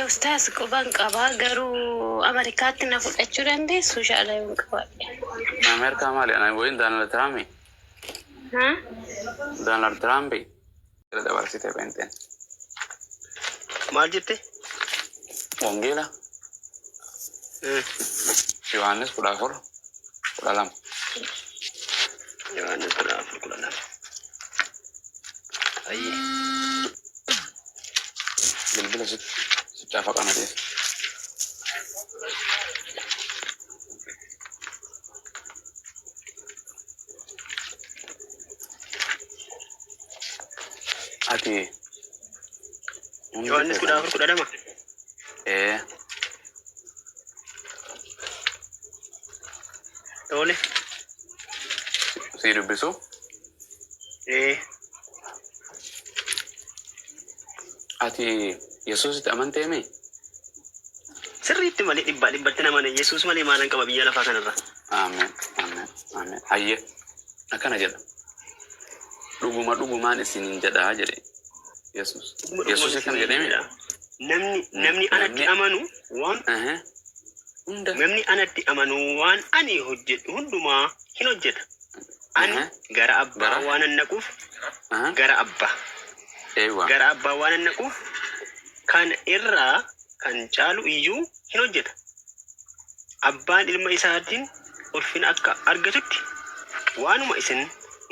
Ustaas quban qaba garuu Ameerikaatti na fudhachuu dandeessu shaalaayuun qabaadhe. Ameerikaa maali? Ana wayin Donald Trump. Donald Trump. Kira dabarsite benten. Maal jette? Wangeela. Yohaannis 14 12. Yohaannis 14 12. Ayye. Bilbila sit cafa kana deh. Ati. Yohaannis 14 12. Tole. Si dubbisu? Ati Yesus itu aman teme? Sirriitti malee dhibbatti nama ne Yesus malee maalan qaba biyya lafaa kanarra. Amen, amen, amen. Hayye akkana jedha. Dhugumaan isiniin jedha jedhe Yesus. Yesus akkana jedhame. Namni anatti amanu waan namni anatti amanu waan ani hojjedhu hundumaa hin hojjeta. Ani gara abbaa waan naquuf gara abbaa. Gara abbaa waan naquuf kan irraa kan caalu iyyuu hin hojjeta. Abbaan ilma isaatiin ulfina akka argatutti waanuma isin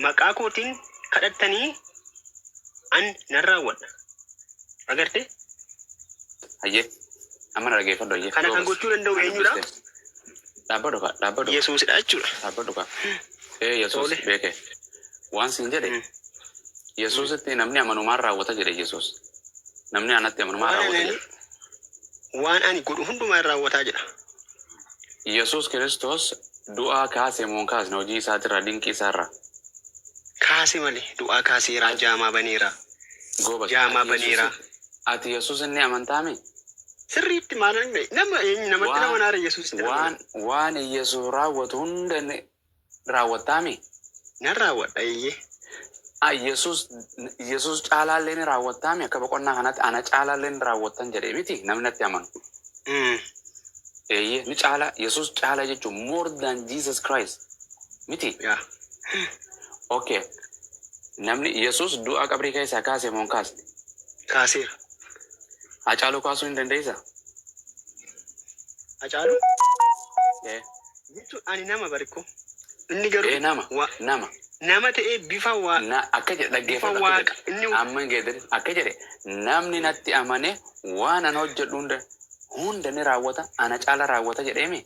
maqaa kootiin kadhattanii an nan raawwadha. Agarte? Hayye. Amma dhageeffadhu hayye. Kana kan gochuu danda'u eenyudha? Dhaabbadhu. Yesuusidha jechuudha. Dhaabbadhu ka. Yesuus beeke. Waan siin jedhe. Yesuusitti namni amanumaan raawwata jedhe Yesuus. Namni anatti amanumaan raawwata jedhe. Waan ani godhu hundumaan raawwataa jedha. Yesuus Kiristoos du'aa kaasee moo kaasne hojii isaatirraa dinqii isaarraa. Kaase malee du'aa kaaseeraa jaamaa baneera. Gooba. Jaamaa baneera. Ati Yesuus inni amantaame? Sirriitti maalan namatti nama naara Yesuus. Waan Yesuus raawwatu hunda raawwataame? Nan raawwadha iyyee. Yesuus caalaallee ni raawwataame akka boqonnaa kanatti ana caalaallee ni raawwatan jedhee miti namni natti amanu. Ni caala Yesuus caala jechuun more than Jesus Christ miti. Okay. Namni Yesuus du'a qabrii keessaa kaasee moo kaasne? Kaaseera. Hacaaluu kaasuu hin dandeessaa? Hacaaluu? Jechuun ani nama barikoo. Inni garuu nama ta'ee bifa akka jedhe dhaggeeffata. Amma hin geeddarin akka jedhe namni natti amane waan ana hojjedhu hunda ni raawwata ana caala raawwata jedheemi.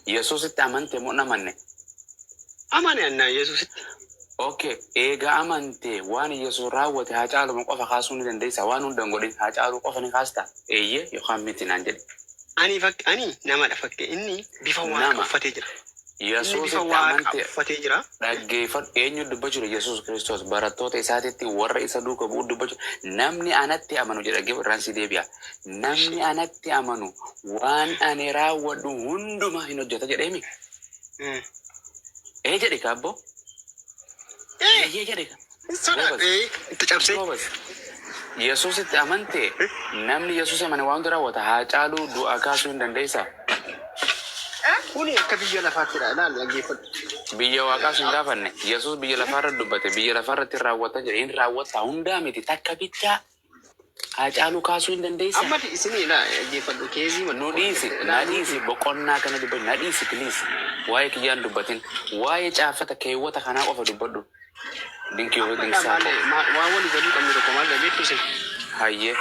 Yesuusitti amante moo namanne? Amane anna Yesuusitti. Okay, eega amante waan Yesuus raawwate haa caaluma qofa kaasuu ni dandeessa waan hunda hin godhin haa caaluu qofa ni kaasta. Eeyyee yookaan miti naan jedhe. Ani namadha fakkee inni bifa waaqa uffatee jira. Yesuusitti amante uffatee jira. Dhaggeeffadhu eenyu dubbachuu Yesuus Kiristoos barattoota isaatiitti warra isa duuka bu'u dubbachuu namni anatti amanu jedha irraan si deebi'a. Namni anatti amanu waan ani raawwadhu hundumaa hin hojjeta jedheemi. Jedhe kaabbo. Jedhe ka. Itti cabsee. Yesuusitti amante namni Yesuus amane waan hunda raawwata haa caaluu du'a kaasuu hin dandeessaa? Kuni akka biyya lafaatti ilaali dhaggeeffadhu. Biyya waaqaas hin gaafanne Yesuus biyya lafaarra dubbate biyya lafaarratti raawwata jedhe hin raawwata hundaa miti takka bichaa haa caaluu kaasuu hin dandeessaa? Amma isinii dhaggeeffadhu keezii nu dhiisi boqonnaa kana dubbatu na dhiisi please waa'ee kiyyaan dubbatin waa'ee caafata keewwata kanaa qofa dubbadhu. Dinki yoo dinkisaa waan walii galuu qabnu tokko maal dhabeettu isin? Hayyee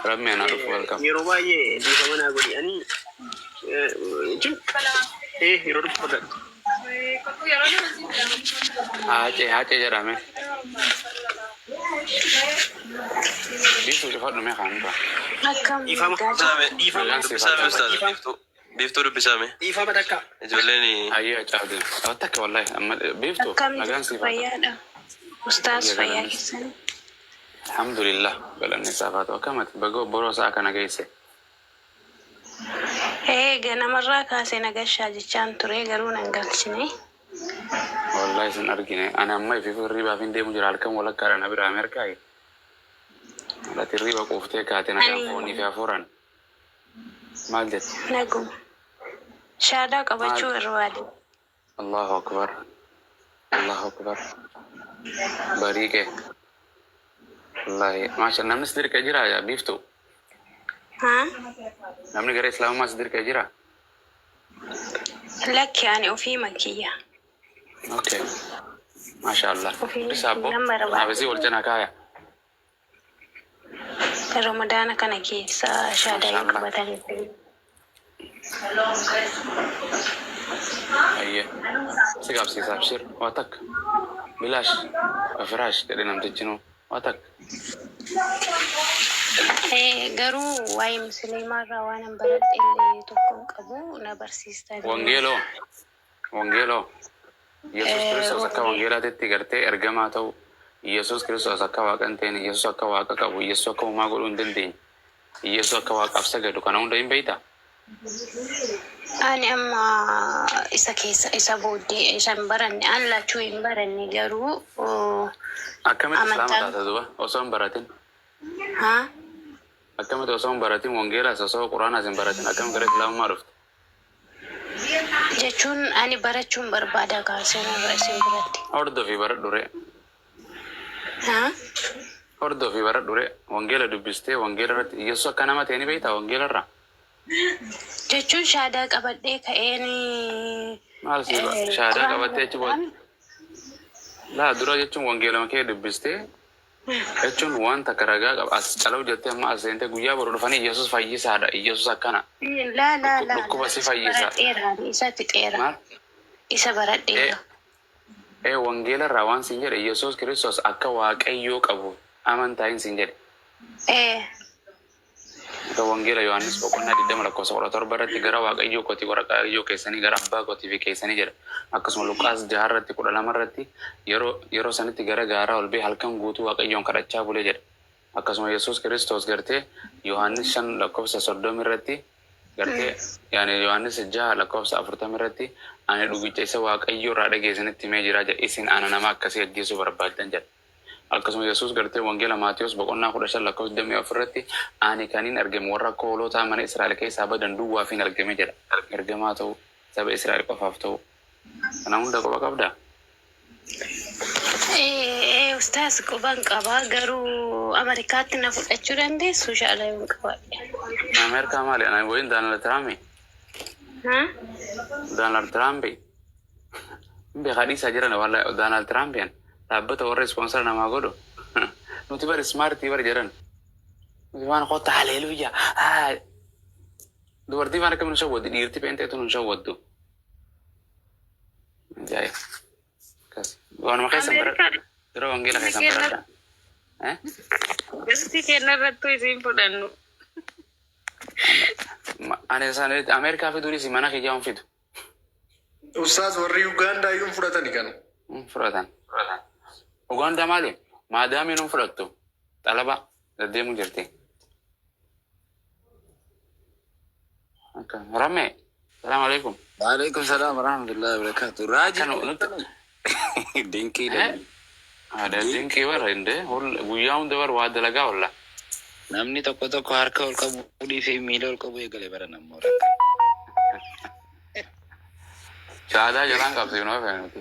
rabbi anaa dhufu welcome. Yeroo baay'ee dhiifama naa godhanii yeroo dhufu fudhadhu. Haacee jedhame. Biiftuu cufadhu mee kaan dura. Biiftuu dubbisame. Dhiifama takka. Ijoolleen Hayyee caafde. Takka wallahi biiftuu nagaan siifadha. Fayyaadha. Ustaas fayyaa keessanii. Alhamdulillah galanni isaaf haa ta'u akkamati baga obboroo isaa kana geesse. Ganamarraa kaasee nagashaa jechaan ture garuu nan galchine. Wallahi isin argine ana amma ifi firrii baafin deemu jira halkan walakkaadha na bira Ameerikaa. Lati riba quuftee kaatee nagaan foonii fi hafuuraan. Maal jetti? Naguma. Shaadaa qabachuu barbaade. Allahu akbar. Allahu akbar. Barii kee. Wallahi maasha namni si dirqee jira yaa biiftu. Haa? Namni gara islaamummaa si dirqee jira. Lakki ani ofii makiyya. Okay. Masha Allah. Ofii Disabbo. nama barbaade. Abisi wal jana kaya. Ramadaana kana keessa shaadaa hin qabatanii. Ayye. Si qabsiisa abshir. Waa takka. Bilaash. Afiraash jedhe namtichinu. Waa takka. Garuu waa'ee musliimaarraa waan hin baradhe illee tokko hin qabu na barsiistan. Wangeeloo. Yesus Kiristoos akka wangeelaatitti gartee ergamaa ta'u. Yesus Kiristoos akka waaqa hin ta'in, Yesus akka waaqa qabu, Yesus akka uumaa godhuu hin dandeenye, Yesus akka waaqaaf sagadu kana hunda hin beektaa? Ani amma isa keessa isa booddee isa hin baranne an lachuu hin baranne garuu akkamitti islaama taata duba osoo hin baratin? Haa? Akkamitti osoo hin baratin wangeelaas osoo quraanaas hin baratin akkamitti gara islaamummaa dhufte? Jechuun ani barachuun barbaada kaasee irra isin biratti. Hordofii baradhu ree. Haa? Hordofii baradhu ree. Wangeela dubbistee wangeela irratti Yesus akka nama ta'e ni beektaa wangeela irraa? Jechuun shaadaa qabadhee ka'een Maal si shaadaa qabattee achi booda? Laa dura jechuun wangeelama kee dubbistee jechuun wanta ragaa qaba as cala'u jettee amma as seentee guyyaa boru dhufanii Yesus fayyisaadha. Yesus akkana. Laa. Dhukkuba si fayyisa. Isa fixeera. Maal? Isa baradheera. Wangeela irraa waan siin jedhe Yesus Kiristoos akka waaqayyoo qabu amantaa hin siin jedhe. Wangeela Yohaannis boqonnaa 20:17 irratti gara waaqayyoo kooti waaqayyoo keessanii gara abbaa kootii fi keessanii jedha. Akkasuma Luqaas 6:12 irratti yeroo sanitti gara gaaraa ol ba'ee halkan guutuu waaqayyoon kadhachaa bulee jedha. Akkasuma Yesus Kiristoos gartee Yohaannis 5:30 irratti gartee Yohaannis 6:40 irratti ani dhugicha isa waaqayyoo irraa dhageessanitti himee jira jedha. Isin ana nama akkasii ajjeesuu barbaaddan jedha. Akkasuma Yesus gartee wangeela Maatiyos boqonnaa 15:24 irratti ani kaniin argame warra koolota mana Israa'el keessaa badan duwwaa fi argame jedha. Ergamaa ta'u saba Israa'el qofaaf ta'u. Kana hunda quba qabdaa? Ustaas quban qabaa garuu Ameerikaatti na fudhachuu dandeessu shaalaan hin qabaadhe. Ameerikaa maali? Ani wayin Doonaald Tiraamp. Haa? Doonaald Tiraamp. Beekaa dhiisaa jiran wallahi Doonaald Tiraamp dhaabbata warra ispoonsara namaa godhu. Nuti bari smaartii bari jedhan. Nuti waan qotta haleeluyyaa. Dubartii waan akkamiin shawwaddu dhiirti peenteetu nun shawwaddu. Ajaa'iba. Waanuma keessan baradha. Yeroo wangeela keessan baradha. Gosti kenna irrattu isin fudhannu. Ani isaan Ameerikaa fi durii mana kiyyaa hin fidu. Ustaas warri Ugaandaa iyyuu fudhatani kana. Fudhatan. Ugaandaa maali? Maadaamii nun fudhattu xalaba deddeemuu jirti. Ramme, salaam alaikum. Waalaikum salam warahmatullahi wabarakatuh. Raji dinki dha. Ada dinki warra inde guyyaa hunda bar waa dalagaa olla. Namni tokko tokko harka ol qabu fi miila ol qabu eegale bara namoota. Shaadaa jalaan qabsiifnoo fe'anuti.